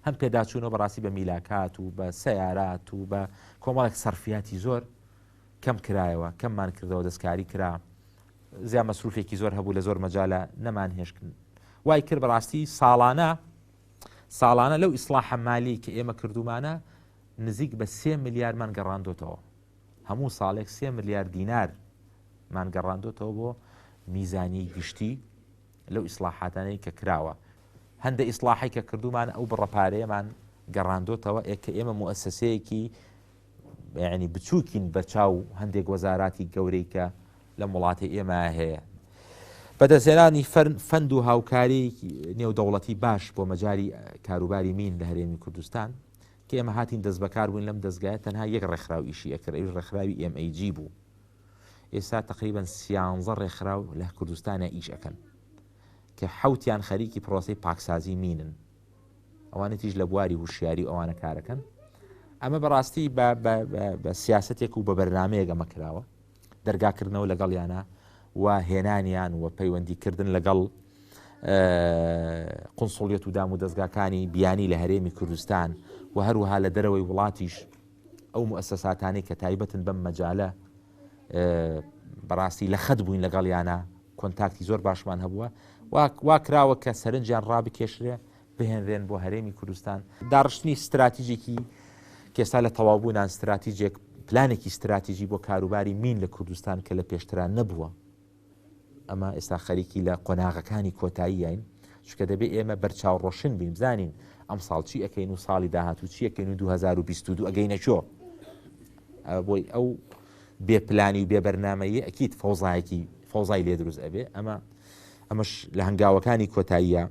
هەم پێداچوونەوە بەڕاستی بە میلاکات و بە سیارات و بە کۆمەڵێک سەرفیاتی زۆر کەم کرایەوە کەممان کردەوە دەستکاری کرا زیان مەسروفێکی زۆر هەبوو لە زۆر مەجالە نەمان هێشکن وای کرد بەڕاستی ساڵانە لەو ئیسلاحە مالی کە ئێمە کردومانە نزیک بە 3 ملیارمان گەڕاندۆتەوە هەموو ساڵێک 3 ملیار دینارمان گەڕاندۆتەوە بۆ میزانی گشتی لەو ئیسلاحاتانەی کە کراوە هەندە ئیسلاحی کە کردومان ئەو بڕەپارەیەمان گەڕاندۆتەوە کە ئێمە موەسسەسەیەکی یعنی بچووکین بە چاو هەندێک وەزاراتی گەورەی کە لە وڵاتی ئێمە هەیە بەدەستێنانی فەند و هاوکاری نێودەوڵەتی باش بۆ مەجاری کاروباری مین لە هەرێمی کوردستان کە ئێمە هاتین دەست بەکار بووین لەم دەستگایە تەنها یەک ڕێکخراو ئیشی ئەکرد ئەوش ڕێکخراوی MAG بوو ئێستا تقریبا 13 ڕێکخراو لە کوردستانە ئیش ئەکەن کە حوتیان خەریکی پرۆسەی پاکسازی مینن ئەوانە تیژ لە بواری وشیاری ئەوانە کارەکەن ئەمە بەڕاستی بە سیاسەتێک و بە بەرنامەیەک ئەمە کراوە دەرگاکردنەوە لەگەڵیانە و هێنانیان و پەیوەندیکردن لەگەڵ قونسوڵیەت و دام و دەستگاکانی بیانی لە هەرێمی کوردستان و هەروەها لە دەرەوەی وڵاتیش ئەو موسساتانەی کە تایبەتن بەم مەجالە بەڕاستی لە خەت بووین لەگەڵیانە کۆنتاکتی زۆر باشمان هەبووە وا کراوە کە سەرنجیان ڕابکێشرێ بهێنرێن بۆ هەرێمی کوردستان داڕشتنی استراتیژێکی کێستا لە تەواوبوونان استراتیژێک پلانێکی استراتیژی بۆ کاروباری مین لە کوردستان کە لە پێشتران نەبووە ئەمە ئێستا خەریکی لە قۆناغەکانی کۆتاییین چکە دەبێت ئێمە بەرچاوڕۆشن بین بزانین ئەم ساڵ چی ئەەکەین و ساڵی داهاتوو چی ئەەکەین و 2022 ئەگەینە چۆ بۆی ئەو بێپلانی و بێبەرنامەیە ئەکید فەوزای لێ دروست ئەبێ ئەمەش لە هەنگاوەکانی کۆتاییە